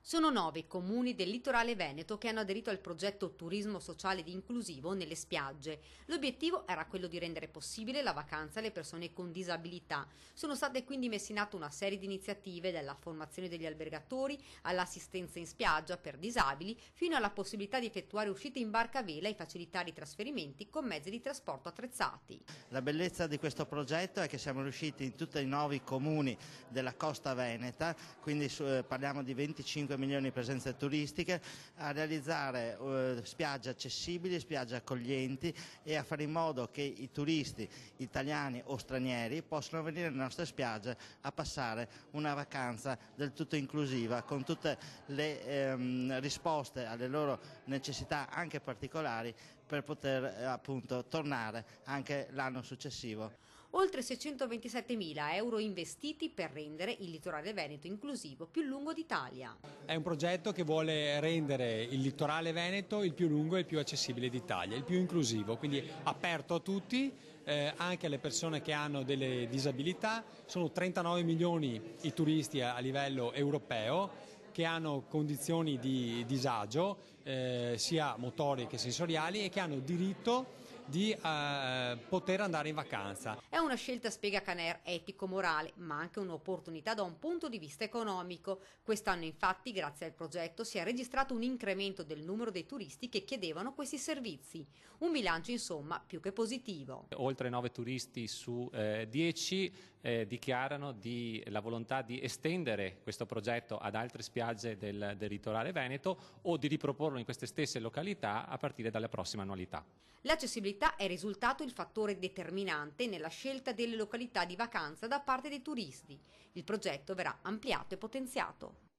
Sono 9 i comuni del litorale veneto che hanno aderito al progetto Turismo Sociale ed Inclusivo nelle spiagge. L'obiettivo era quello di rendere possibile la vacanza alle persone con disabilità. Sono state quindi messe in atto una serie di iniziative, dalla formazione degli albergatori all'assistenza in spiaggia per disabili, fino alla possibilità di effettuare uscite in barca a vela e facilitare i trasferimenti con mezzi di trasporto attrezzati. La bellezza di questo progetto è che siamo riusciti in tutti i 9 comuni della costa veneta, quindi parliamo di 25 milioni di presenze turistiche, a realizzare spiagge accessibili, spiagge accoglienti e a fare in modo che i turisti italiani o stranieri possano venire nelle nostre spiagge a passare una vacanza del tutto inclusiva, con tutte le risposte alle loro necessità anche particolari, per poter appunto tornare anche l'anno successivo. Oltre 627.000 euro investiti per rendere il litorale veneto inclusivo più lungo d'Italia. È un progetto che vuole rendere il litorale veneto il più lungo e il più accessibile d'Italia, il più inclusivo, quindi aperto a tutti, anche alle persone che hanno delle disabilità. Sono 39 milioni i turisti a livello europeo che hanno condizioni di disagio, sia motorie che sensoriali, e che hanno diritto di poter andare in vacanza. È una scelta, spiega Caner, etico-morale, ma anche un'opportunità da un punto di vista economico. Quest'anno infatti, grazie al progetto, si è registrato un incremento del numero dei turisti che chiedevano questi servizi. Un bilancio insomma più che positivo. Oltre 9 turisti su 10 dichiarano la volontà di estendere questo progetto ad altre spiagge del litorale veneto o di riproporlo in queste stesse località a partire dalla prossima annualità. L'accessibilità è risultato il fattore determinante nella scelta delle località di vacanza da parte dei turisti. Il progetto verrà ampliato e potenziato.